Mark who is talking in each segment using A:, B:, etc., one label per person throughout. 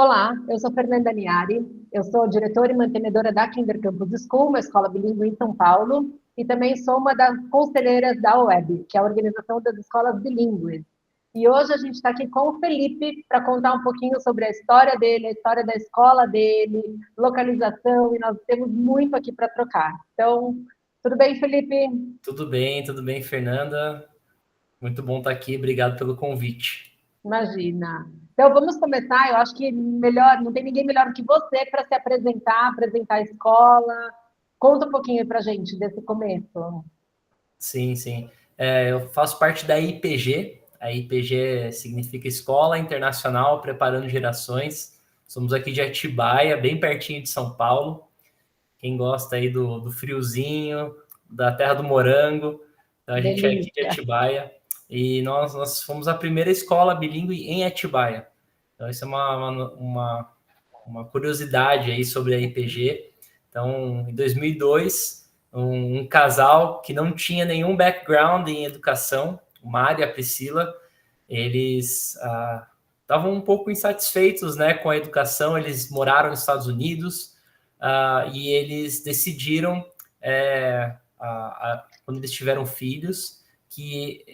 A: Olá, eu sou Fernanda Niari, eu sou diretora e mantenedora da Kinder Campus School, uma escola bilíngue em São Paulo, e também sou uma das conselheiras da UEB, que é a Organização das Escolas Bilíngues. E hoje a gente está aqui com o Felipe para contar um pouquinho sobre a história dele, a história da escola dele, localização, e nós temos muito aqui para trocar. Então, tudo bem, Felipe?
B: Tudo bem, Fernanda. Muito bom estar aqui. Obrigado pelo convite.
A: Imagina. Então, vamos começar. Eu acho que melhor, não tem ninguém melhor do que você para se apresentar, apresentar a escola. Conta um pouquinho para a gente desse começo.
B: Sim, sim. Eu faço parte da IPG. A IPG significa Escola Internacional Preparando Gerações. Somos aqui de Atibaia, bem pertinho de São Paulo. Quem gosta aí do friozinho, da terra do morango. Então, a gente é aqui de
A: Delícia.
B: Atibaia. E nós fomos a primeira escola bilíngue em Atibaia. Então, isso é uma curiosidade aí sobre a IPG. Então, em 2002, um casal que não tinha nenhum background em educação, o Mário e a Priscila, eles estavam um pouco insatisfeitos, né, com a educação. Eles moraram nos Estados Unidos e eles decidiram, quando eles tiveram filhos, que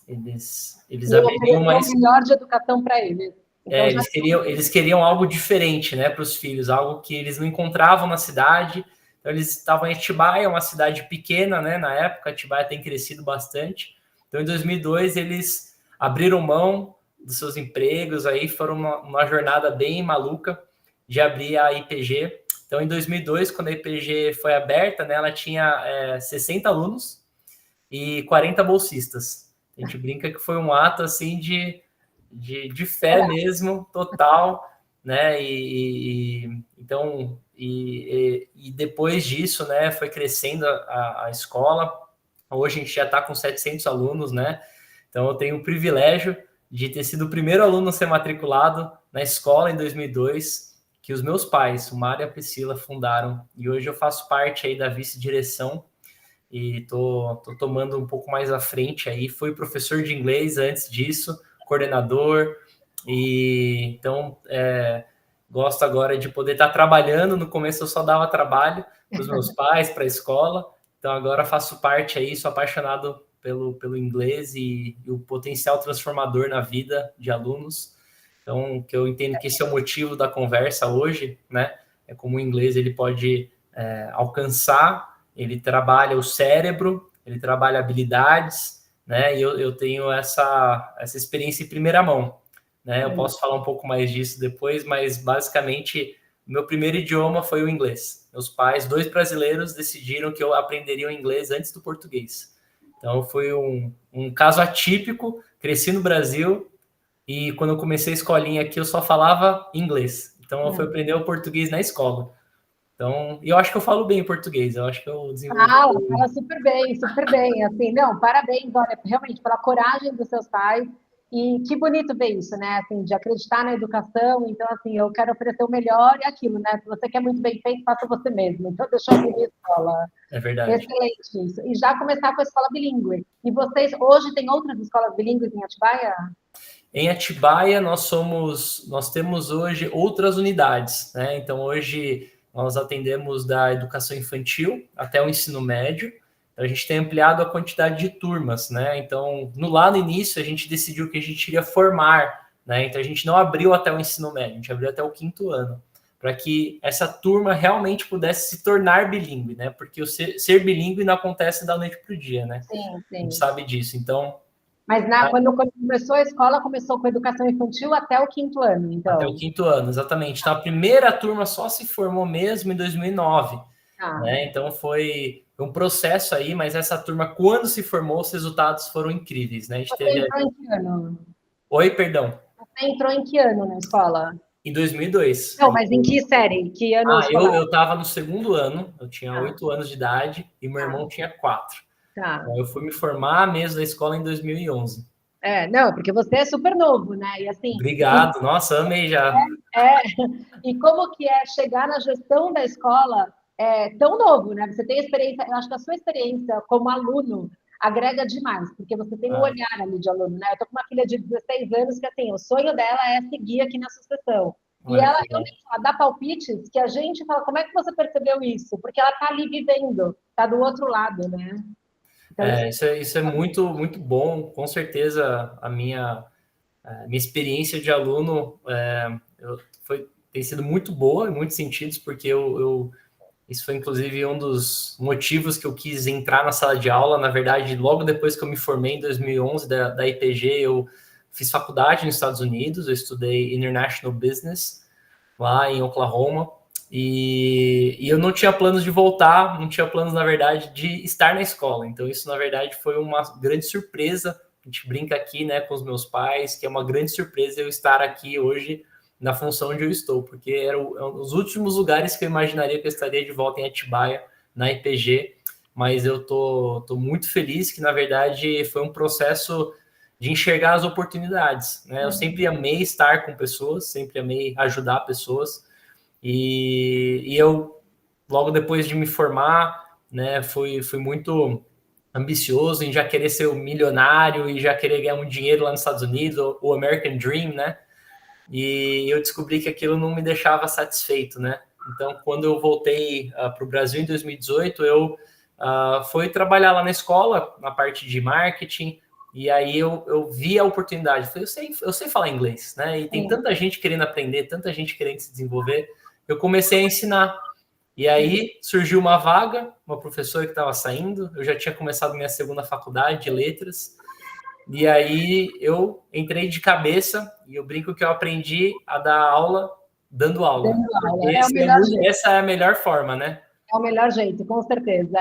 B: eles
A: E
B: abririam
A: oferecer
B: uma.
A: o melhor de educação para eles. Então, já
B: Eles queriam algo diferente, né, para os filhos, algo que eles não encontravam na cidade. Então, eles estavam em Atibaia, uma cidade pequena, né, na época. Atibaia tem crescido bastante. Então, em 2002, eles abriram mão dos seus empregos, aí foram uma jornada bem maluca de abrir a IPG. Então, em 2002, quando a IPG foi aberta, né, ela tinha 60 alunos e 40 bolsistas. A gente brinca que foi um ato assim de fé mesmo, total, né? E depois disso, né, foi crescendo a escola. Hoje a gente já está com 700 alunos, né? Então eu tenho o privilégio de ter sido o primeiro aluno a ser matriculado na escola em 2002, que os meus pais, o Mário e a Priscila, fundaram. E hoje eu faço parte aí da vice-direção e tô tomando um pouco mais à frente aí. Fui professor de inglês antes disso, coordenador, e então gosto agora de poder estar trabalhando. No começo eu só dava trabalho para os meus pais, para a escola, então agora faço parte aí, sou apaixonado pelo inglês e o potencial transformador na vida de alunos. Então, que eu entendo que esse é o motivo da conversa hoje, né? É como o inglês ele pode alcançar, ele trabalha o cérebro, ele trabalha habilidades, né? E eu tenho essa experiência em primeira mão, né? Eu posso falar um pouco mais disso depois, mas basicamente meu primeiro idioma foi o inglês. Meus pais, dois brasileiros, decidiram que eu aprenderia o inglês antes do português. Então foi um caso atípico. Cresci no Brasil e quando eu comecei a escolinha aqui eu só falava inglês. Então eu fui aprender o português na escola. Então, eu acho que eu falo bem português, eu acho que eu desenvolvi.
A: fala super bem. Assim, não, parabéns, olha, realmente, pela coragem dos seus pais. E que bonito ver isso, né? Assim, de acreditar na educação. Então, assim, eu quero oferecer o melhor e aquilo, né? Se você quer muito bem feito, faça você mesmo. Então, deixa eu abrir a escola.
B: É verdade.
A: Excelente isso. E já começar com a escola bilíngue. E vocês, hoje, tem outras escolas bilíngues em Atibaia?
B: Em Atibaia, nós temos hoje outras unidades, né? Então, hoje nós atendemos da educação infantil até o ensino médio. Então, a gente tem ampliado a quantidade de turmas, né? Então, lá no início, a gente decidiu que a gente iria formar, né? Então, a gente não abriu até o ensino médio, a gente abriu até o quinto ano, para que essa turma realmente pudesse se tornar bilíngue, né? Porque o ser bilíngue não acontece da noite para o dia, né?
A: Sim,
B: A gente
A: sim.
B: sabe disso. Então,
A: Mas quando começou a escola, começou com educação infantil até o quinto ano,
B: até o
A: então.
B: quinto ano, exatamente. Então, a primeira turma só se formou mesmo em 2009,
A: Tá.
B: né? Então, foi um processo aí, mas essa turma, quando se formou, os resultados foram incríveis, né? A gente
A: Você
B: teve...
A: entrou em que ano?
B: Oi, perdão.
A: Você entrou em que ano na escola?
B: Em 2002.
A: Não, mas em que série? Que ano escolar?
B: Eu estava no segundo ano, eu tinha
A: Tá,
B: 8 anos de idade e meu
A: tá,
B: irmão tinha 4.
A: tá.
B: Então, eu fui me formar mesmo da escola em 2011.
A: Não, porque você é super novo, né? E assim,
B: Obrigado, nossa, amei já.
A: é, e como que é chegar na gestão da escola tão novo, né? Você tem experiência, eu acho que a sua experiência como aluno agrega demais, porque você tem um
B: Ah,
A: olhar ali de aluno, né? Eu tô com uma filha de 16 anos que, assim, o sonho dela é seguir aqui na sucessão. E ela realmente dá palpites que a gente fala, como é que você percebeu isso? Porque ela está ali vivendo, está do outro lado, né?
B: Então, isso é muito, muito bom. Com certeza, a minha experiência de aluno tem sido muito boa em muitos sentidos, porque isso foi, inclusive, um dos motivos que eu quis entrar na sala de aula. Na verdade, logo depois que eu me formei, em 2011, da IPG, eu fiz faculdade nos Estados Unidos, eu estudei International Business, lá em Oklahoma, e eu não tinha planos de voltar, não tinha planos, na verdade, de estar na escola. Então, isso, na verdade, foi uma grande surpresa. A gente brinca aqui, né, com os meus pais, que é uma grande surpresa eu estar aqui hoje na função onde eu estou, porque eram os últimos lugares que eu imaginaria que eu estaria de volta em Atibaia, na IPG, mas eu tô muito feliz que, na verdade, foi um processo de enxergar as oportunidades, né? Eu sempre amei estar com pessoas, sempre amei ajudar pessoas, e eu, logo depois de me formar, né, fui muito ambicioso em já querer ser o milionário e já querer ganhar um dinheiro lá nos Estados Unidos, o American Dream, né? E eu descobri que aquilo não me deixava satisfeito, né? Então, quando eu voltei para o Brasil em 2018, eu fui trabalhar lá na escola, na parte de marketing, e aí eu vi a oportunidade. Eu falei, eu sei falar inglês, né? E tem tanta gente querendo aprender, tanta gente querendo se desenvolver. Eu comecei a ensinar. E aí surgiu uma vaga, uma professora que estava saindo, eu já tinha começado minha segunda faculdade de letras, e aí eu entrei de cabeça e eu brinco que eu aprendi a dar aula dando aula. Essa é a melhor forma, né?
A: É o melhor jeito, com certeza.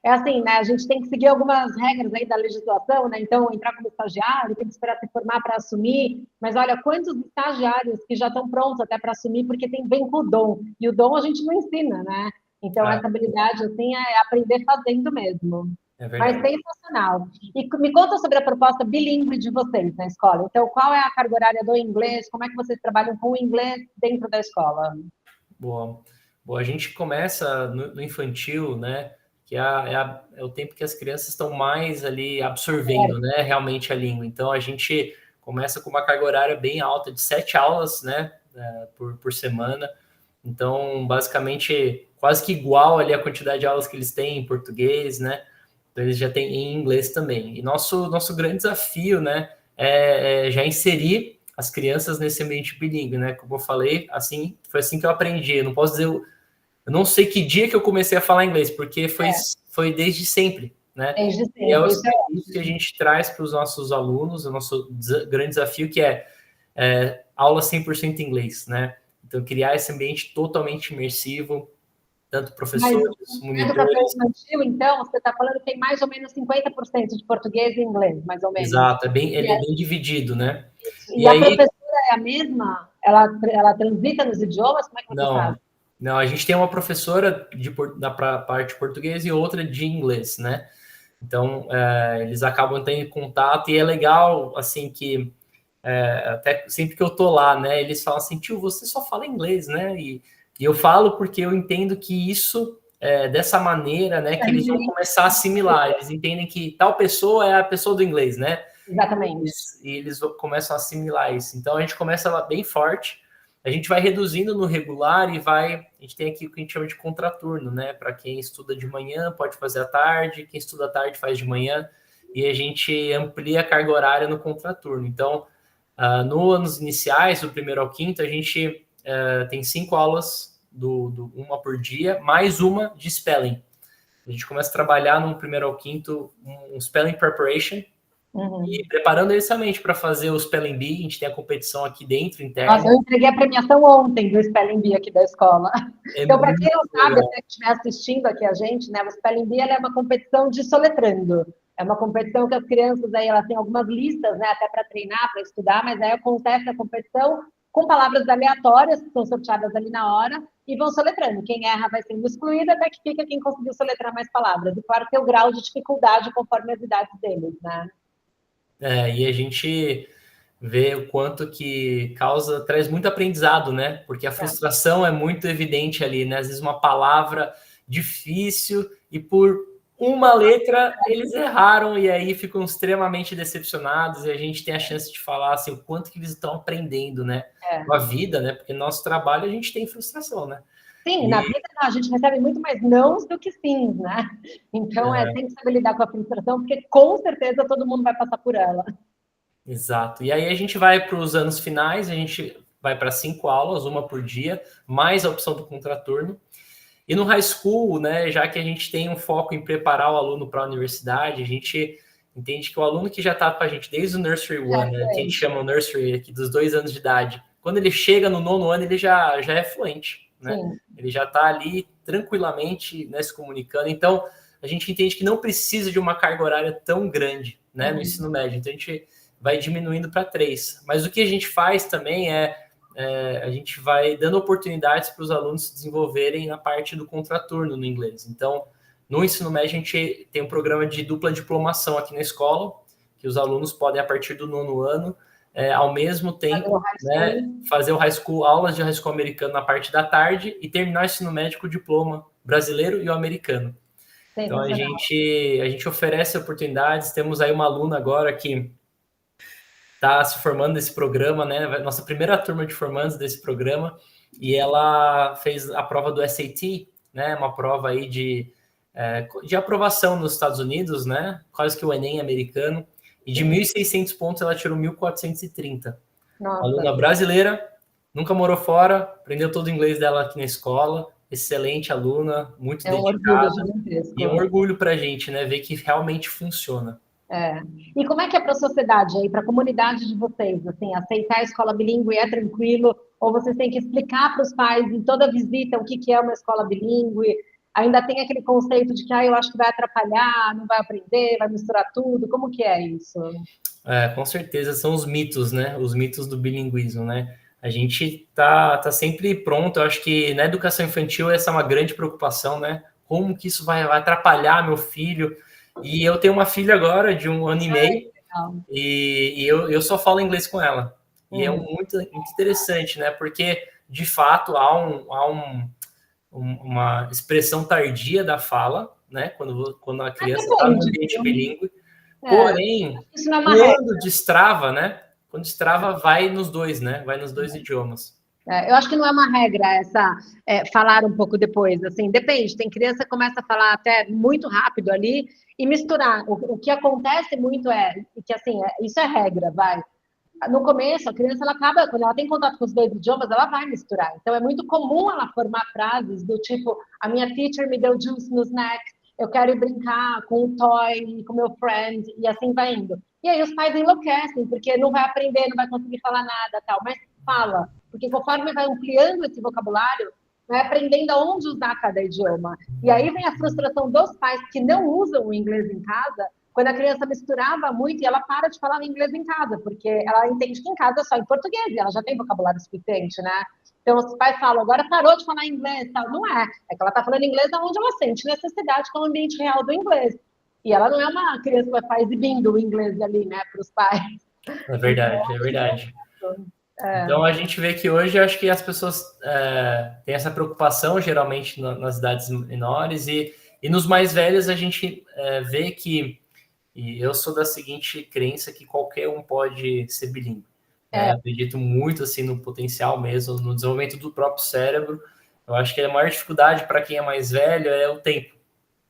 A: É assim, né? A gente tem que seguir algumas regras aí da legislação, né? Então, entrar como estagiário, tem que esperar se formar para assumir. Mas olha, quantos estagiários que já estão prontos até para assumir, porque vem com o dom. E o dom a gente não ensina, né? Então, essa habilidade, assim, é aprender fazendo mesmo. Mas sensacional. E me conta sobre a proposta bilíngue de vocês na escola. Então, qual é a carga horária do inglês? Como é que vocês trabalham com o inglês dentro da escola?
B: Boa. Bom, a gente começa no infantil, né? Que é o tempo que as crianças estão mais ali absorvendo, né? Realmente a língua. Então, a gente começa com uma carga horária bem alta, de 7 aulas, né? Por semana. Então, basicamente, quase que igual ali a quantidade de aulas que eles têm em português, né? Então, eles já têm em inglês também. E nosso grande desafio, né? É já inserir as crianças nesse ambiente bilíngue, né? Como eu falei, assim, foi assim que eu aprendi. Eu não posso dizer, eu não sei que dia que eu comecei a falar inglês, porque foi desde sempre, né?
A: Desde sempre.
B: E é isso que a gente traz para os nossos alunos, o nosso grande desafio, que é aula 100% inglês, né? Então, criar esse ambiente totalmente imersivo, tanto professores, monitores...
A: Na educação infantil, então, você está falando que tem mais ou menos 50% de português e inglês, mais ou menos.
B: Exato, ele é bem dividido, né?
A: E a professora é a mesma? Ela transita nos idiomas? Como é que você faz?
B: Não, a gente tem uma professora da parte português e outra de inglês, né? Então, eles acabam tendo contato e é legal, assim, que até sempre que eu tô lá, né, eles falam assim, tio, você só fala inglês, né? E eu falo porque eu entendo que isso, dessa maneira, né, que eles vão começar a assimilar. Eles entendem que tal pessoa é a pessoa do inglês, né?
A: Exatamente.
B: E eles começam a assimilar isso. Então, a gente começa bem forte, a gente vai reduzindo no regular e a gente tem aqui o que a gente chama de contraturno, né? Para quem estuda de manhã, pode fazer à tarde, quem estuda à tarde faz de manhã, e a gente amplia a carga horária no contraturno. Então, nos anos iniciais, do primeiro ao quinto, a gente tem 5 aulas, uma por dia, mais uma de spelling. A gente começa a trabalhar no primeiro ao quinto um spelling preparation, e preparando eles realmente para fazer o Spelling Bee. A gente tem a competição aqui dentro, interna.
A: Nossa, eu entreguei a premiação ontem do Spelling Bee aqui da escola. Então, para quem não sabe, até que estiver assistindo aqui a gente, né, o Spelling Bee é uma competição de soletrando. É uma competição que as crianças aí, elas têm algumas listas, né, até para treinar, para estudar, mas aí acontece a competição com palavras aleatórias, que são sorteadas ali na hora, e vão soletrando. Quem erra vai sendo excluído, até que fica quem conseguiu soletrar mais palavras. E claro, tem o grau de dificuldade conforme as idades deles, né?
B: E a gente vê o quanto que traz muito aprendizado, né? Porque a frustração é muito evidente ali, né? Às vezes uma palavra difícil e por uma letra, eles erraram e aí ficam extremamente decepcionados e a gente tem a chance de falar assim, o quanto que eles estão aprendendo, né? Com a vida, né? Porque no nosso trabalho a gente tem frustração, né?
A: Sim,
B: E,
A: na vida a gente recebe muito mais nãos do que sims, né? Então tem que saber lidar com a frustração, porque com certeza todo mundo vai passar por ela.
B: exato. E aí a gente vai para os anos finais, a gente vai para 5 aulas, uma por dia, mais a opção do contraturno. E no high school, né, já que a gente tem um foco em preparar o aluno para a universidade, a gente entende que o aluno que já está com a gente desde o Nursery One, né, que a gente chama o Nursery aqui dos 2 anos de idade, quando ele chega no 9º ano, ele já é fluente, né?
A: Sim.
B: Ele já está ali tranquilamente, né, se comunicando. Então, a gente entende que não precisa de uma carga horária tão grande, né, no ensino médio. Então, a gente vai diminuindo para 3. Mas o que a gente faz também a gente vai dando oportunidades para os alunos se desenvolverem na parte do contraturno no inglês. Então, no ensino médio, a gente tem um programa de dupla diplomação aqui na escola, que os alunos podem, a partir do 9º ano, ao mesmo tempo, né, fazer o high school, aulas de high school americano na parte da tarde e terminar o ensino médio com o diploma brasileiro e o americano. Então, a gente oferece oportunidades. Temos aí uma aluna agora que está se formando nesse programa, né? Nossa primeira turma de formandos desse programa, e ela fez a prova do SAT, né? Uma prova aí de aprovação nos Estados Unidos, né? Quase que o Enem americano. E de 1.600 pontos ela tirou 1.430. Aluna brasileira, nunca morou fora, aprendeu todo o inglês dela aqui na escola. Excelente aluna, muito dedicada. E é um orgulho para a gente, né? Ver que realmente funciona.
A: E como é que é para a sociedade aí, para a comunidade de vocês? Assim, aceitar a escola bilíngue é tranquilo? Ou vocês têm que explicar para os pais em toda visita o que é uma escola bilíngue? Ainda tem aquele conceito de que eu acho que vai atrapalhar, não vai aprender, vai misturar tudo. Como que é isso?
B: Com certeza são os mitos, né? Os mitos do bilinguismo, né? A gente tá sempre pronto. Eu acho que na educação infantil essa é uma grande preocupação, né? Como que isso vai atrapalhar meu filho? E eu tenho uma filha agora de 1 ano e meio e eu só falo inglês com ela. E é muito interessante, né? Porque, de fato, há uma expressão tardia da fala, né? Quando a criança está no ambiente bilíngue. Porém, quando destrava, né? Quando destrava, vai nos dois, né? Vai nos 2 idiomas.
A: Eu acho que não é uma regra essa falar um pouco depois, assim, depende. Tem criança que começa a falar até muito rápido ali e misturar. O que acontece muito que assim, isso é regra, vai. No começo, a criança ela acaba, quando ela tem contato com os 2 idiomas, ela vai misturar. Então é muito comum ela formar frases do tipo: a minha teacher me deu juice no snack, eu quero ir brincar com o toy, com o meu friend, e assim vai indo. E aí os pais enlouquecem, porque não vai aprender, não vai conseguir falar nada, tal. Mas fala, porque conforme vai ampliando esse vocabulário, vai aprendendo aonde usar cada idioma. E aí vem a frustração dos pais que não usam o inglês em casa, quando a criança misturava muito e ela para de falar inglês em casa, porque ela entende que em casa é só em português, e ela já tem vocabulário suficiente, né? Então, os pais falam, agora parou de falar inglês, tal. Não é. É que ela está falando inglês onde ela sente necessidade, que é o ambiente real do inglês. E ela não é uma criança que vai ficar exibindo o inglês ali, né, para os pais.
B: É verdade, é verdade. Então, a gente vê que hoje, eu acho que as pessoas têm essa preocupação, geralmente, nas idades menores, e nos mais velhos a gente vê que, e eu sou da seguinte crença, que qualquer um pode ser bilíngue. Acredito muito assim no potencial mesmo, no desenvolvimento do próprio cérebro. Eu acho que a maior dificuldade para quem é mais velho é o tempo,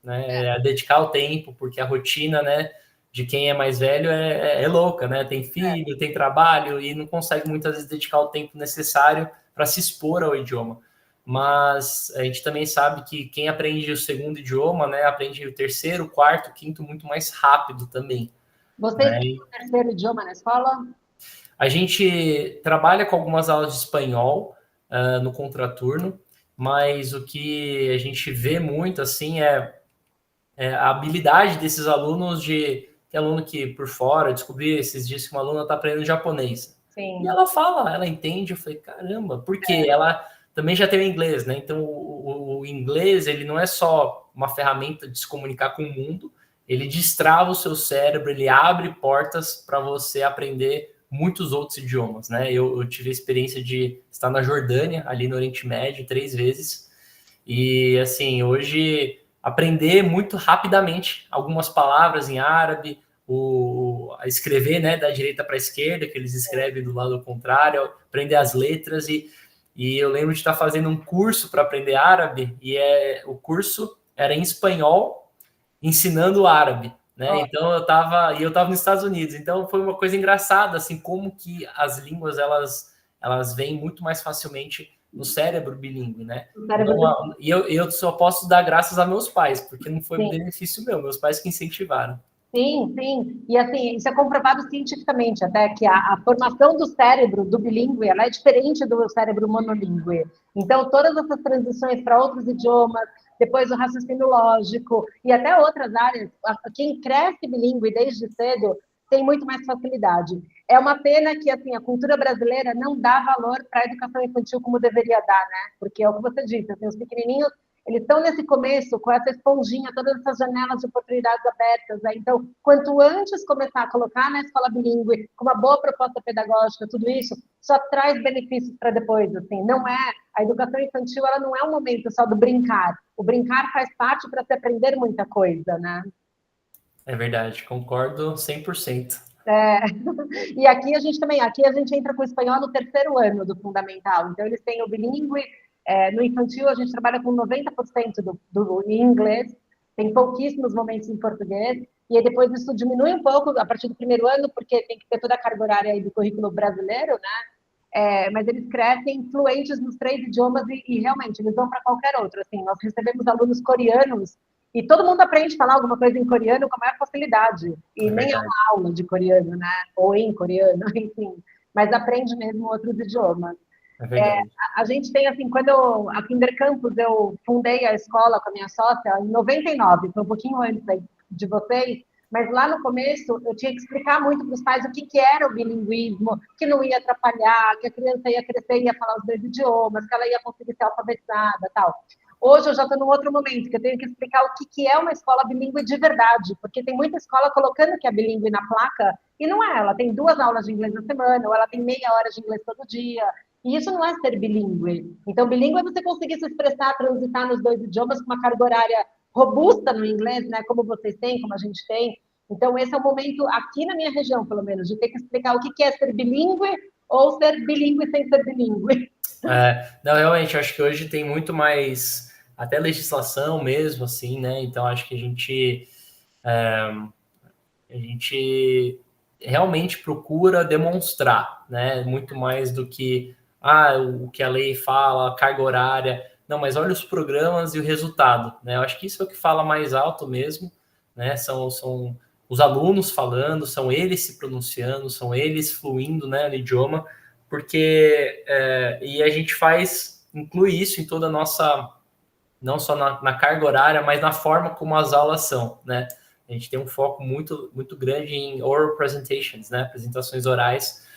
B: né? É dedicar o tempo, porque a rotina, né, de quem é mais velho é louca, né? Tem filho, tem trabalho e não consegue muitas vezes dedicar o tempo necessário para se expor ao idioma. Mas a gente também sabe que quem aprende o segundo idioma, né, aprende o terceiro, quarto, quinto muito mais rápido também.
A: Vocês têm o terceiro idioma na escola?
B: A gente trabalha com algumas aulas de espanhol no contraturno, mas o que a gente vê muito assim é a habilidade desses alunos tem aluno que por fora, descobri esses dias que uma aluna está aprendendo japonês.
A: Sim.
B: E ela fala, ela entende, eu falei, caramba, porque ela também já tem o inglês, né? Então o inglês, ele não é só uma ferramenta de se comunicar com o mundo, ele destrava o seu cérebro, ele abre portas para você aprender muitos outros idiomas, né? Eu tive a experiência de estar na Jordânia, ali no Oriente Médio, 3 vezes, e assim, hoje aprender muito rapidamente algumas palavras em árabe, a escrever, né, da direita para a esquerda, que eles escrevem do lado contrário, aprender as letras, e eu lembro de estar fazendo um curso para aprender árabe, e o curso era em espanhol, ensinando árabe, né? Então eu estava nos Estados Unidos, então foi uma coisa engraçada, assim, como que as línguas elas vêm muito mais facilmente no cérebro bilíngue, né? Então, e eu só posso dar graças a meus pais, porque não foi um benefício meu, meus pais que incentivaram.
A: Sim, sim. E assim, isso é comprovado cientificamente até, que a formação do cérebro do bilíngue, ela é diferente do cérebro monolíngue. Então, todas essas transições para outros idiomas, depois o raciocínio lógico e até outras áreas, quem cresce bilíngue desde cedo tem muito mais facilidade. É uma pena que assim, a cultura brasileira não dá valor para a educação infantil como deveria dar, né? Porque é o que você disse, assim, os pequenininhos eles estão nesse começo com essa esponjinha, todas essas janelas de oportunidades abertas. Né? Então, quanto antes começar a colocar na escola bilíngue, com uma boa proposta pedagógica, tudo isso, só traz benefícios para depois. Assim, não é a educação infantil, ela não é um momento só do brincar. O brincar faz parte para se aprender muita coisa, né?
B: É verdade, concordo 100%.
A: É. E aqui a gente também, aqui a gente entra com o espanhol no terceiro ano do fundamental. Então, eles têm o bilíngue. No infantil, a gente trabalha com 90% do inglês, tem pouquíssimos momentos em português, e aí depois isso diminui um pouco a partir do primeiro ano, porque tem que ter toda a carga horária aí do currículo brasileiro, né? Mas eles crescem fluentes nos 3 idiomas e realmente eles vão para qualquer outro. Assim, nós recebemos alunos coreanos e todo mundo aprende a falar alguma coisa em coreano com a maior facilidade. E nem é uma aula de coreano, né? Ou em coreano, enfim. Mas aprende mesmo outros idiomas.
B: É verdade.
A: A gente tem, assim, a Kinder Campus, eu fundei a escola com a minha sócia em 99, foi um pouquinho antes de vocês, mas lá no começo eu tinha que explicar muito para os pais o que era o bilinguismo, que não ia atrapalhar, que a criança ia crescer e ia falar os 2 idiomas, que ela ia conseguir ser alfabetizada tal. Hoje eu já estou num outro momento, que eu tenho que explicar o que é uma escola bilíngue de verdade, porque tem muita escola colocando que é bilíngue na placa, e não é, ela tem 2 aulas de inglês na semana, ou ela tem meia hora de inglês todo dia, e isso não é ser bilíngue. Então, bilíngue é você conseguir se expressar, transitar nos 2 idiomas com uma carga horária robusta no inglês, né? Como vocês têm, como a gente tem. Então, esse é o momento, aqui na minha região, pelo menos, de ter que explicar o que é ser bilíngue ou ser bilíngue sem ser bilíngue.
B: Não, realmente, acho que hoje tem muito mais, até legislação mesmo, assim, né? Então, acho que a gente realmente procura demonstrar, né? Muito mais do que o que a lei fala, a carga horária. Não, mas olha os programas e o resultado, né? Eu acho que isso é o que fala mais alto mesmo, né? São os alunos falando, são eles se pronunciando, são eles fluindo, né, no idioma, porque e a gente inclui isso em toda a nossa, não só na carga horária, mas na forma como as aulas são, né? A gente tem um foco muito, muito grande em oral presentations, né? Apresentações orais,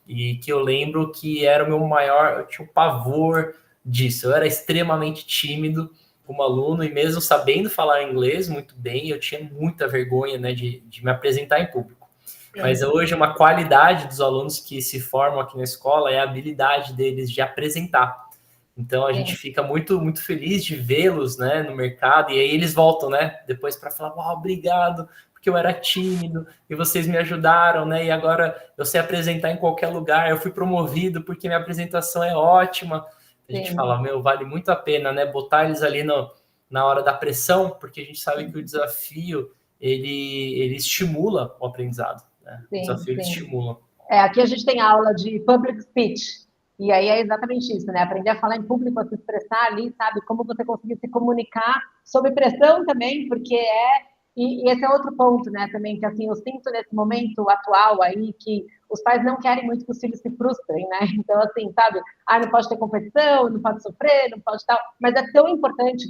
B: e que eu lembro que era o meu maior, eu tinha um pavor disso. Eu era extremamente tímido como aluno, e mesmo sabendo falar inglês muito bem, eu tinha muita vergonha, né, de me apresentar em público. Mas hoje uma qualidade dos alunos que se formam aqui na escola é a habilidade deles de apresentar. Então a gente fica muito, muito feliz de vê-los, né, no mercado, e aí eles voltam, né, depois para falar, obrigado, porque eu era tímido e vocês me ajudaram, né, e agora eu sei apresentar em qualquer lugar, eu fui promovido porque minha apresentação é ótima. A gente fala, vale muito a pena, né, botar eles ali na hora da pressão, porque a gente sabe que o desafio, ele estimula o aprendizado, né? O desafio ele estimula.
A: Aqui a gente tem aula de public speech, e aí é exatamente isso, né? Aprender a falar em público, a se expressar ali, sabe? Como você conseguir se comunicar sob pressão também, porque e esse é outro ponto, né, também, que assim, eu sinto nesse momento atual aí, que os pais não querem muito que os filhos se frustrem, né? Então, assim, sabe? Não pode ter competição, não pode sofrer, não pode tal, mas é tão importante,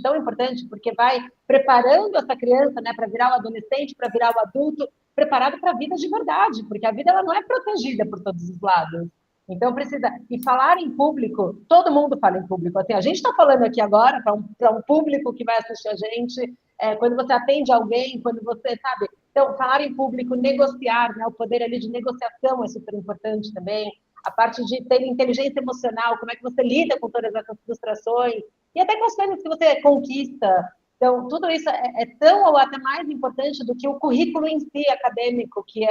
A: porque vai preparando essa criança, né, para virar o adolescente, para virar o adulto, preparado para a vida de verdade, porque a vida ela não é protegida por todos os lados. Então precisa. E falar em público, todo mundo fala em público. Assim, a gente está falando aqui agora para um público que vai assistir a gente, quando você atende alguém, quando você, sabe. Então, falar em público, negociar, né, o poder ali de negociação é super importante também. A parte de ter inteligência emocional, como é que você lida com todas essas frustrações, e até com as coisas que você conquista. Então, tudo isso é tão ou até mais importante do que o currículo em si acadêmico, que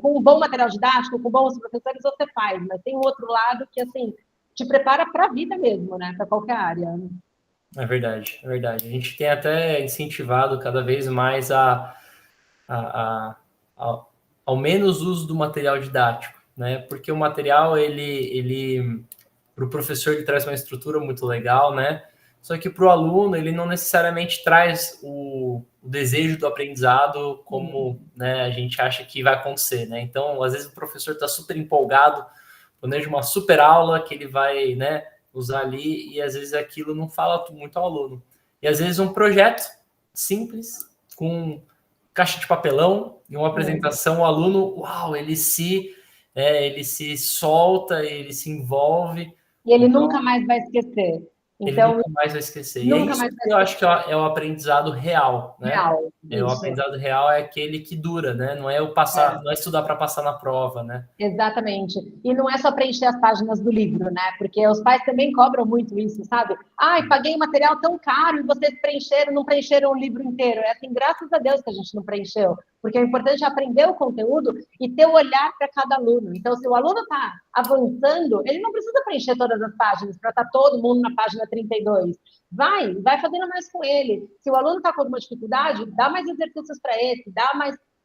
A: com um bom material didático, com bons professores, você faz, mas tem um outro lado que, assim, te prepara para a vida mesmo, né? Para qualquer área.
B: É verdade, é verdade. A gente tem até incentivado cada vez mais ao menos uso do material didático, né? Porque o material, ele para o professor, ele traz uma estrutura muito legal, né? Só que para o aluno, ele não necessariamente traz o desejo do aprendizado como, né, a gente acha que vai acontecer, né? Então, às vezes o professor está super empolgado, planeja uma super aula que ele vai, né, usar ali, e às vezes aquilo não fala muito ao aluno. E às vezes um projeto simples, com caixa de papelão e uma apresentação, o aluno, uau, ele se solta, ele se envolve.
A: E ele nunca mais vai esquecer.
B: Ele
A: Então,
B: nunca mais vai esquecer. E é
A: nunca
B: isso
A: mais
B: que
A: vai
B: eu acho que
A: esquecer.
B: é o aprendizado real, né?
A: Real,
B: O
A: isso.
B: aprendizado real é aquele que dura, né? Não é o passar, não é estudar para passar na prova, né?
A: Exatamente. E não é só preencher as páginas do livro, né? Porque os pais também cobram muito isso, sabe? Ai, paguei um material tão caro e vocês não preencheram o livro inteiro. É assim, graças a Deus que a gente não preencheu. Porque o importante é aprender o conteúdo e ter o olhar para cada aluno. Então, se o aluno está avançando, ele não precisa preencher todas as páginas para estar todo mundo na página 32. Vai fazendo mais com ele. Se o aluno está com alguma dificuldade, dá mais exercícios para ele,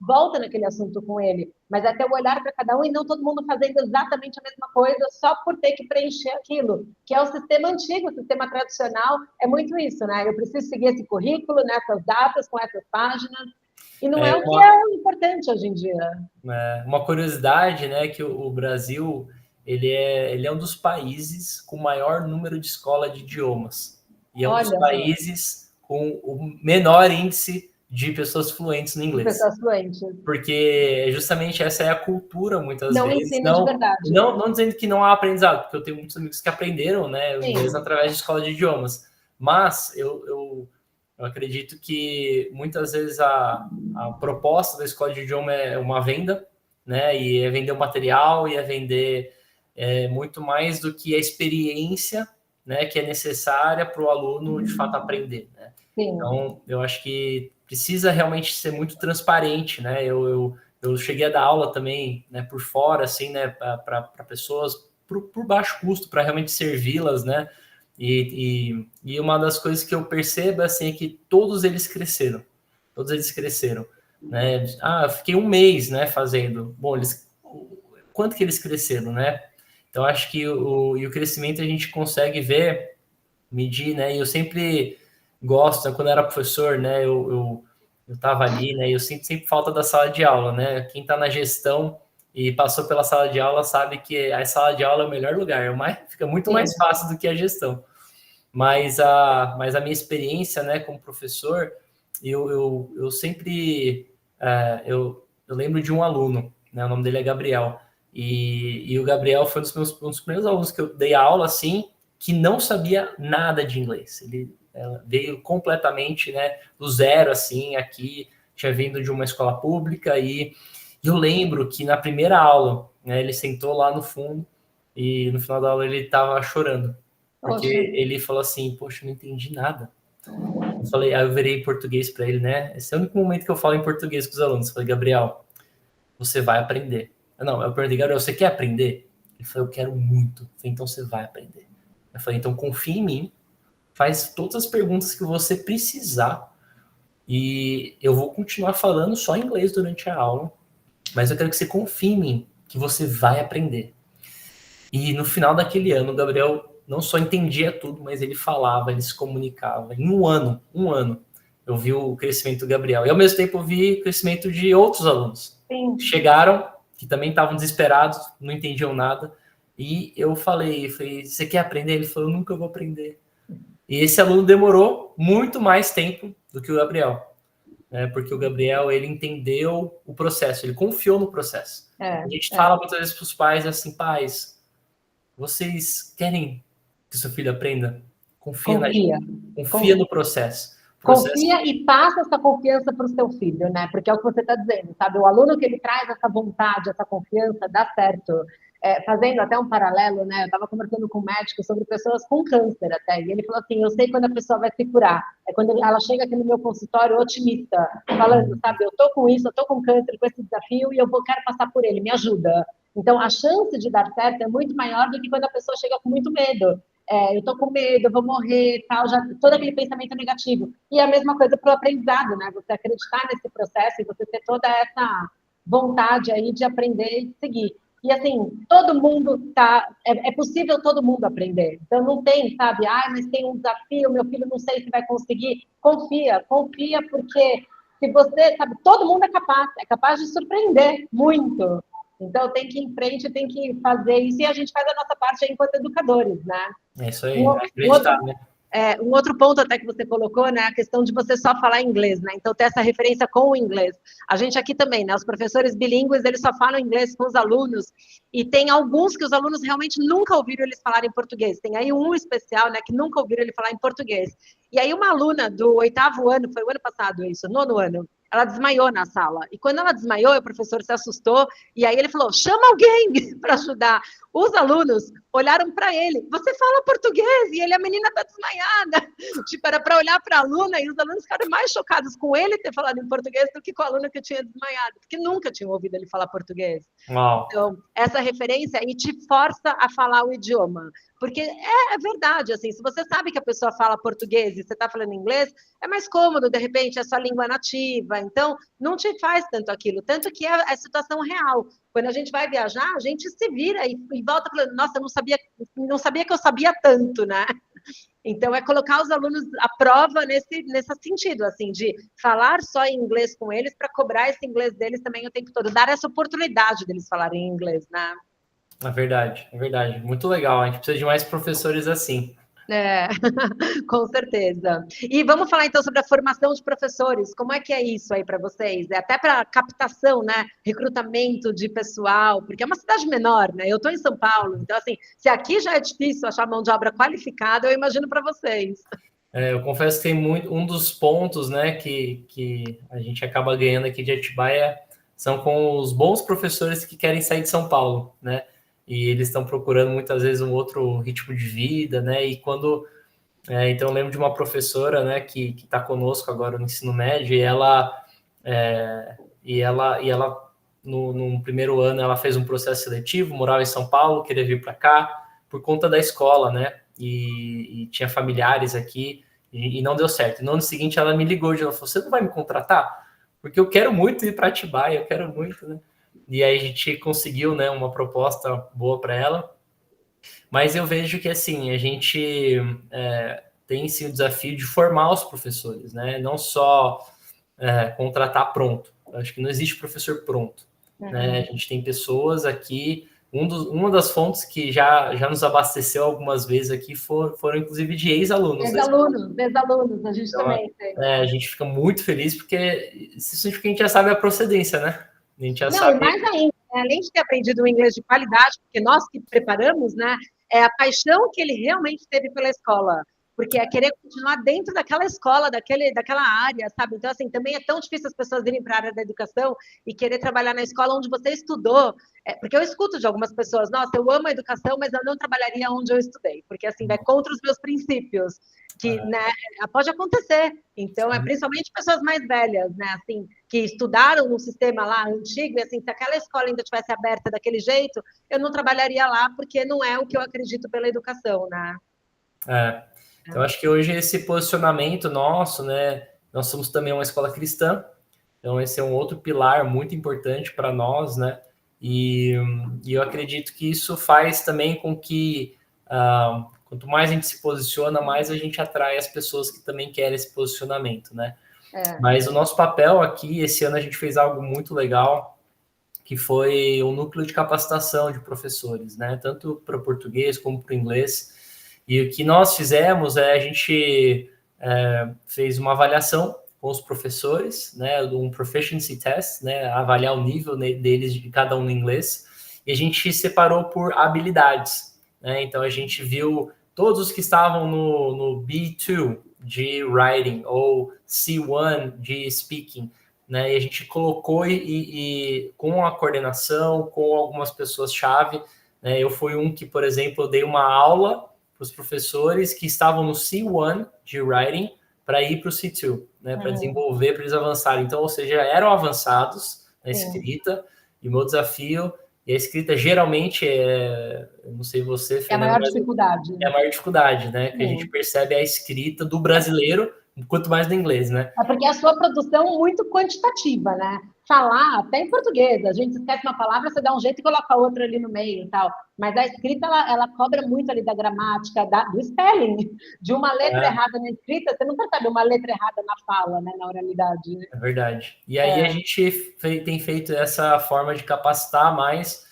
A: volta naquele assunto com ele, mas é ter o olhar para cada um e não todo mundo fazendo exatamente a mesma coisa só por ter que preencher aquilo, que é o sistema antigo, o sistema tradicional, é muito isso, né? Eu preciso seguir esse currículo, nessas datas, com essas páginas, e não é o que é importante hoje em dia.
B: Uma curiosidade, né, que o Brasil, ele é um dos países com o maior número de escola de idiomas, e é um dos países com o menor índice de pessoas fluentes no inglês.
A: Pessoas fluentes.
B: Porque justamente essa é a cultura, muitas
A: não
B: vezes.
A: Ensina de verdade.
B: Não dizendo que não há aprendizado, porque eu tenho muitos amigos que aprenderam, né, o inglês através de escola de idiomas. Mas eu acredito que muitas vezes a proposta da escola de idioma é uma venda, né? E é vender o material, e é vender muito mais do que a experiência, né, que é necessária para o aluno de fato aprender, né?
A: Sim.
B: Então, eu acho que precisa realmente ser muito transparente, né? Eu cheguei a dar aula também, né, por fora, assim, né, para pessoas por baixo custo, para realmente servi-las, né? E uma das coisas que eu percebo, assim, é que todos eles cresceram, né? Eu fiquei um mês, né, fazendo. Bom, quanto que eles cresceram, né? Então, acho que o crescimento a gente consegue medir, né? E eu sempre gosto, né, quando eu era professor, né, eu estava ali, né, eu sinto sempre falta da sala de aula, né? Quem está na gestão e passou pela sala de aula sabe que a sala de aula é o melhor lugar, fica muito mais fácil do que a gestão. Mas a minha experiência, né, como professor, eu sempre eu lembro de um aluno, né, o nome dele é Gabriel, e o Gabriel foi um dos primeiros alunos que eu dei aula, assim, que não sabia nada de inglês. Ele veio completamente, né, do zero, assim, aqui, tinha vindo de uma escola pública, e eu lembro que na primeira aula, né, ele sentou lá no fundo, e no final da aula ele estava chorando, porque ele falou assim, poxa, não entendi nada. Aí eu virei em português para ele, né? Esse é o único momento que eu falo em português com os alunos. Eu falei, Gabriel, você vai aprender. Não, eu perguntei, Gabriel, você quer aprender? Ele falou, eu quero muito. Eu falei, então você vai aprender. Eu falei, então confia em mim, faz todas as perguntas que você precisar e eu vou continuar falando só inglês durante a aula, mas eu quero que você confie em mim, que você vai aprender. E no final daquele ano, o Gabriel não só entendia tudo, mas ele falava, ele se comunicava. Em um ano, eu vi o crescimento do Gabriel. E ao mesmo tempo eu vi o crescimento de outros alunos.
A: Sim.
B: Chegaram, que também estavam desesperados, não entendiam nada. E eu falei, você quer aprender? Ele falou, eu nunca vou aprender. E esse aluno demorou muito mais tempo do que o Gabriel. Né? Porque o Gabriel, ele entendeu o processo, ele confiou no processo. A gente fala muitas vezes para os pais assim, pais, vocês querem que seu filho aprenda? Confia no processo.
A: Confia e passa essa confiança para o seu filho, né? Porque é o que você está dizendo, sabe? O aluno que ele traz essa vontade, essa confiança, dá certo. fazendo até um paralelo, né? Eu estava conversando com um médico sobre pessoas com câncer até, e ele falou assim, eu sei quando a pessoa vai se curar, é quando ela chega aqui no meu consultório otimista, falando, sabe, eu tô com isso, eu tô com câncer, com esse desafio, e quero passar por ele, me ajuda. Então, a chance de dar certo é muito maior do que quando a pessoa chega com muito medo. Eu tô com medo, eu vou morrer, tal, já todo aquele pensamento negativo. E a mesma coisa para o aprendizado, né? Você acreditar nesse processo e você ter toda essa vontade aí de aprender e seguir. E assim, todo mundo tá. É possível todo mundo aprender. Então não tem, sabe, mas tem um desafio, meu filho não sei se vai conseguir. Confia, confia, porque se você, sabe, todo mundo é capaz de surpreender muito. Então tem que ir em frente, tem que fazer isso, e a gente faz a nossa parte aí enquanto educadores, né?
B: É isso aí, acreditar, né?
A: Um outro ponto até que você colocou, né, a questão de você só falar inglês, né, então ter essa referência com o inglês. A gente aqui também, né, os professores bilíngues, eles só falam inglês com os alunos, e tem alguns que os alunos realmente nunca ouviram eles falarem português. Tem aí um especial, né, que nunca ouviram ele falar em português. E aí uma aluna do 8º ano, foi o ano passado isso, 9º ano, ela desmaiou na sala. E quando ela desmaiou, o professor se assustou, e aí ele falou, chama alguém para ajudar. Os alunos olharam para ele, você fala português? E ele, a menina está desmaiada. Tipo, era para olhar para a aluna, e os alunos ficaram mais chocados com ele ter falado em português do que com a aluna que tinha desmaiado, porque nunca tinham ouvido ele falar português.
B: Uau.
A: Então, essa referência e te força a falar o idioma. Porque é verdade, assim, se você sabe que a pessoa fala português e você está falando inglês, é mais cômodo, de repente, é sua língua nativa. Então, não te faz tanto aquilo. Tanto que é situação real. Quando a gente vai viajar, a gente se vira e volta falando, nossa, eu não sabia que eu sabia tanto, né? Então, é colocar os alunos à prova nesse sentido, assim, de falar só em inglês com eles para cobrar esse inglês deles também o tempo todo, dar essa oportunidade deles falarem em inglês, né?
B: É verdade, é verdade. Muito legal. A gente precisa de mais professores assim.
A: É, com certeza. E vamos falar então sobre a formação de professores. Como é que é isso aí para vocês? É até para captação, né? Recrutamento de pessoal, porque é uma cidade menor, né? Eu estou em São Paulo, então assim, se aqui já é difícil achar mão de obra qualificada, eu imagino para vocês.
B: Eu confesso que tem um dos pontos, né, que a gente acaba ganhando aqui de Atibaia são com os bons professores que querem sair de São Paulo, né? E eles estão procurando muitas vezes um outro ritmo de vida, né? E então eu lembro de uma professora, né, que está conosco agora no ensino médio e ela no primeiro ano ela fez um processo seletivo, morava em São Paulo, queria vir para cá por conta da escola, né? E tinha familiares aqui e não deu certo. No ano seguinte ela me ligou e ela falou: você não vai me contratar? Porque eu quero muito ir para Atibaia, eu quero muito, né? E aí a gente conseguiu, né, uma proposta boa para ela. Mas eu vejo que assim a gente tem sim o desafio de formar os professores, né? Não só contratar pronto. Eu acho que não existe professor pronto, né? A gente tem pessoas aqui. Uma das fontes que já nos abasteceu algumas vezes aqui foram inclusive de ex-alunos.
A: Ex-alunos, a gente
B: Então,
A: também tem.
B: a gente fica muito feliz porque isso significa que a gente já sabe a procedência, né? A gente já
A: Não, e
B: sabe.
A: mais ainda, né? Além de ter aprendido um inglês de qualidade, porque nós que preparamos, né, é a paixão que ele realmente teve pela escola, porque é querer continuar dentro daquela escola, daquela área, sabe? Então, assim, também é tão difícil as pessoas irem para a área da educação e querer trabalhar na escola onde você estudou, porque eu escuto de algumas pessoas, nossa, eu amo a educação, mas eu não trabalharia onde eu estudei, porque, assim, vai contra os meus princípios, que, né, pode acontecer. Então, principalmente pessoas mais velhas, né, assim, que estudaram no sistema lá antigo, e assim, se aquela escola ainda tivesse aberta daquele jeito, eu não trabalharia lá, porque não é o que eu acredito pela educação, né?
B: Então, acho que hoje esse posicionamento nosso, né? Nós somos também uma escola cristã, então esse é um outro pilar muito importante para nós, né? E eu acredito que isso faz também com que quanto mais a gente se posiciona, mais a gente atrai as pessoas que também querem esse posicionamento, né? Mas o nosso papel aqui, esse ano a gente fez algo muito legal, que foi um núcleo de capacitação de professores, né? Tanto para o português como para o inglês. E o que nós fizemos a gente fez uma avaliação com os professores, né? Um proficiency test, né? Avaliar o nível deles de cada um no inglês. E a gente separou por habilidades, né? Então a gente viu todos os que estavam no B2 de writing ou C1 de speaking, né? E a gente colocou e com a coordenação, com algumas pessoas-chave, né? Eu fui um que, por exemplo, eu dei uma aula para os professores que estavam no C1 de Writing para ir para o C2, né? Para desenvolver, para eles avançarem. Então, ou seja, eram avançados na escrita, e o meu desafio, e a escrita geralmente eu não sei você,
A: Fernanda, é a maior dificuldade.
B: É a maior dificuldade, né? Que a gente percebe a escrita do brasileiro, quanto mais do inglês, né?
A: É porque a sua produção é muito quantitativa, né? Falar, até em português, a gente esquece uma palavra, você dá um jeito e coloca outra ali no meio e tal. Mas a escrita, ela cobra muito ali da gramática, do spelling. De uma letra errada na escrita, você não percebe uma letra errada na fala, né? Na oralidade. Né?
B: É verdade. E aí a gente tem feito essa forma de capacitar mais,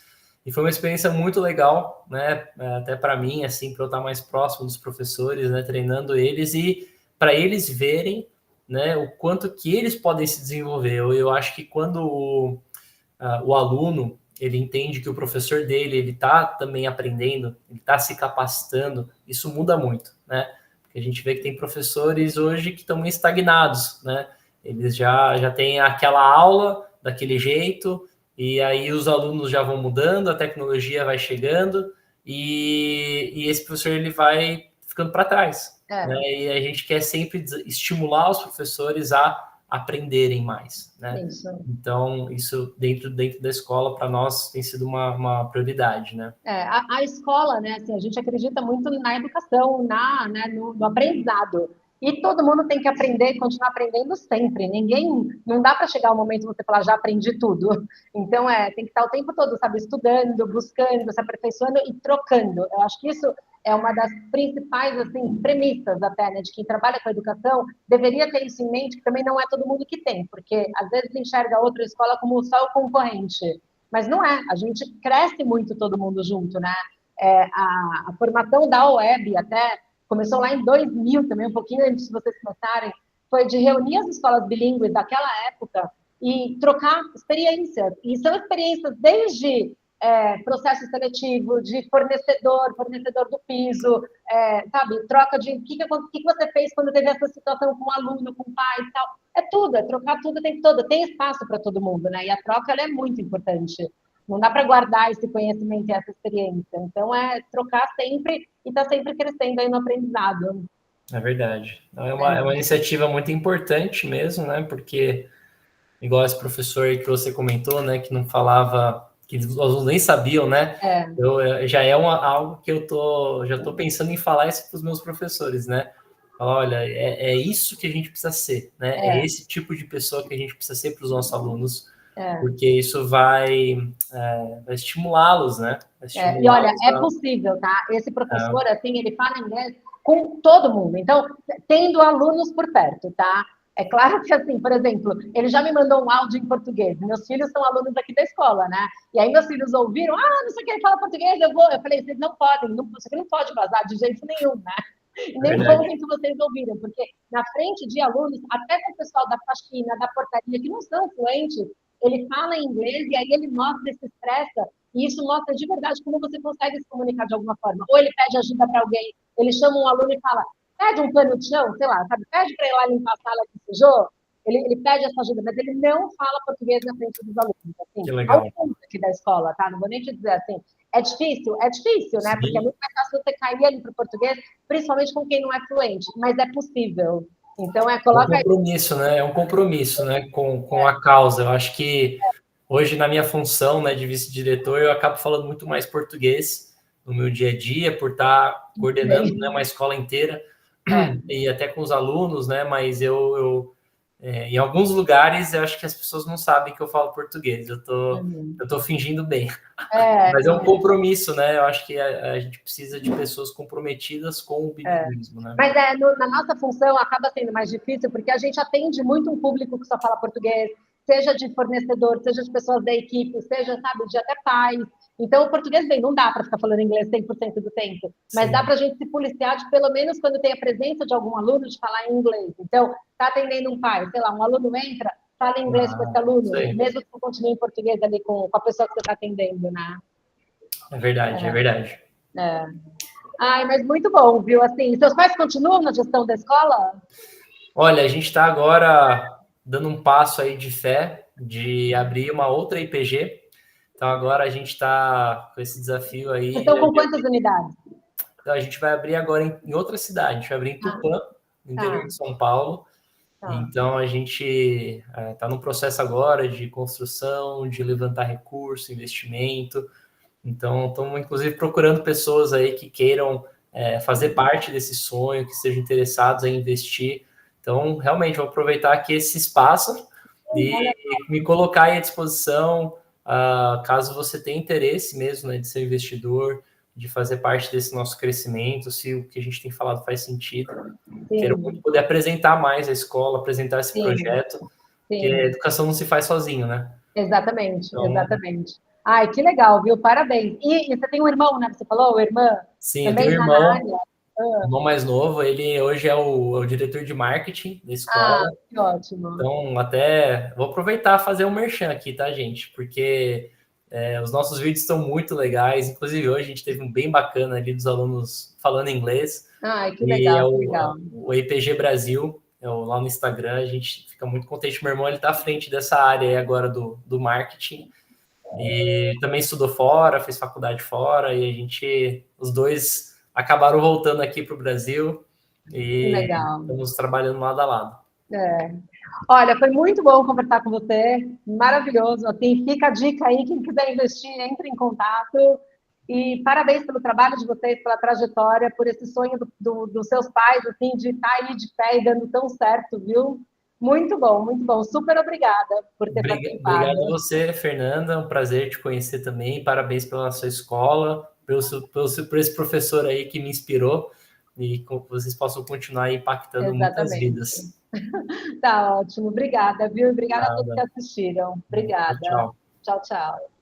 B: e foi uma experiência muito legal, né? Até para mim, assim, para eu estar mais próximo dos professores, né? Treinando eles e para eles verem, né? O quanto que eles podem se desenvolver. Eu acho que quando o aluno ele entende que o professor dele ele está também aprendendo, ele está se capacitando, isso muda muito, né? Porque a gente vê que tem professores hoje que estão estagnados, né? Eles já têm aquela aula daquele jeito, e aí os alunos já vão mudando, a tecnologia vai chegando, e esse professor ele vai ficando para trás. Né? E a gente quer sempre estimular os professores a aprenderem mais. Né? Isso. Então, isso dentro da escola, para nós, tem sido uma prioridade. Né?
A: A escola, né, assim, a gente acredita muito na educação, no aprendizado. E todo mundo tem que aprender e continuar aprendendo sempre. Não dá para chegar um momento que você falar, já aprendi tudo. Então, tem que estar o tempo todo, sabe, estudando, buscando, se aperfeiçoando e trocando. Eu acho que isso é uma das principais, assim, premissas até, né, de quem trabalha com a educação, deveria ter isso em mente, que também não é todo mundo que tem, porque às vezes enxerga outra escola como só o concorrente. Mas não é, a gente cresce muito todo mundo junto, né? A formação da OEB até começou lá em 2000 também, um pouquinho antes de vocês começarem, foi de reunir as escolas bilíngues daquela época e trocar experiências. E são experiências desde processo seletivo, de fornecedor do piso, sabe, troca de o que você fez quando teve essa situação com o aluno, com o pai e tal. É tudo, trocar tudo o tempo todo, tem espaço para todo mundo, né? E a troca ela é muito importante. Não dá para guardar esse conhecimento e essa experiência. Então, trocar sempre e estar sempre crescendo aí no aprendizado.
B: É verdade. É uma iniciativa muito importante mesmo, né? Porque, igual esse professor aí que você comentou, né? Que não falava, que os alunos nem sabiam, né? Já é algo que já estou pensando em falar isso para os meus professores, né? Olha, é isso que a gente precisa ser, né? É esse tipo de pessoa que a gente precisa ser para os nossos alunos, porque isso vai estimulá-los, né?
A: E olha, é possível, tá? Esse professor, assim, ele fala inglês com todo mundo. Então, tendo alunos por perto, tá? É claro que, assim, por exemplo, ele já me mandou um áudio em português. Meus filhos são alunos aqui da escola, né? E aí meus filhos ouviram, não sei o que, ele fala português, eu vou. Eu falei, vocês não podem, você não pode vazar de jeito nenhum, né? E nem contem que vocês ouviram, porque na frente de alunos, até com o pessoal da faxina, da portaria, que não são fluentes, ele fala em inglês e aí ele mostra, se expressa, e isso mostra de verdade como você consegue se comunicar de alguma forma. Ou ele pede ajuda para alguém, ele chama um aluno e fala, pede um pano de chão, sei lá, sabe? Pede para ir lá limpar a sala que sujou, ele pede essa ajuda, mas ele não fala português na frente dos alunos. Assim,
B: que legal.
A: Ao ponto aqui da escola, tá? Não vou nem te dizer assim, é difícil, né? Sim. Porque é muito mais fácil você cair ali para o português, principalmente com quem não é fluente, mas é possível. Então, coloca
B: um compromisso, né? É um compromisso, né? Com a causa. Eu acho que hoje, na minha função, né, de vice-diretor, eu acabo falando muito mais português no meu dia a dia, por estar coordenando, né, uma escola inteira e até com os alunos, né? Mas em alguns lugares eu acho que as pessoas não sabem que eu falo português. Eu tô fingindo bem. Mas é um compromisso, né? Eu acho que a gente precisa de pessoas comprometidas com o bilinguismo, né?
A: Mas na nossa função acaba sendo mais difícil porque a gente atende muito um público que só fala português, seja de fornecedor, seja de pessoas da equipe, seja, sabe, de até pais. Então, o português, bem, não dá para ficar falando inglês 100% do tempo, mas dá para a gente se policiar de, pelo menos, quando tem a presença de algum aluno, de falar em inglês. Então, tá atendendo um pai, sei lá, um aluno entra, fala em inglês com esse aluno, mesmo que você continue em português ali com a pessoa que você está atendendo, né?
B: É verdade, é verdade.
A: Ai, mas muito bom, viu? Assim, seus pais continuam na gestão da escola?
B: Olha, a gente está agora dando um passo aí de fé, de abrir uma outra IPG, Então agora a gente está com esse desafio aí.
A: Estão com quantas unidades?
B: Então a gente vai abrir agora em outra cidade, a gente vai abrir em Tupã, no interior de São Paulo. Então a gente está no processo agora de construção, de levantar recurso, investimento. Então estamos inclusive procurando pessoas aí que queiram fazer parte desse sonho, que sejam interessados em investir. Então realmente vou aproveitar aqui esse espaço e me colocar aí à disposição, caso você tenha interesse mesmo, né, de ser investidor, de fazer parte desse nosso crescimento, se o que a gente tem falado faz sentido. Sim. Quero muito poder apresentar mais a escola, apresentar esse projeto, porque a educação não se faz sozinho, né?
A: Exatamente, então, exatamente. Ai, que legal, viu? Parabéns. E você tem um irmão, né? Você falou, irmã?
B: Sim, eu tenho um irmão. O irmão mais novo, ele hoje é o diretor de marketing da escola.
A: Que ótimo.
B: Então, até vou aproveitar e fazer um merchan aqui, tá, gente? Porque os nossos vídeos estão muito legais. Inclusive, hoje a gente teve um bem bacana ali dos alunos falando inglês.
A: Que legal,
B: que
A: legal.
B: O IPG Brasil, lá no Instagram, a gente fica muito contente. Meu irmão, ele está à frente dessa área aí agora do marketing. E também estudou fora, fez faculdade fora, e os dois acabaram voltando aqui para o Brasil e estamos trabalhando lado a lado.
A: Olha, foi muito bom conversar com você, maravilhoso. Assim, fica a dica aí, quem quiser investir, entre em contato. E parabéns pelo trabalho de vocês, pela trajetória, por esse sonho dos seus pais, assim, de estar aí de pé e dando tão certo, viu? Muito bom, muito bom. Super obrigada por ter participado.
B: Obrigado a você, Fernanda. É um prazer te conhecer também. Parabéns pela sua escola, por esse professor aí que me inspirou e que vocês possam continuar impactando muitas vidas.
A: Tá ótimo. Obrigada, viu? Obrigada a todos que assistiram. Obrigada.
B: Tchau.
A: Tchau, tchau.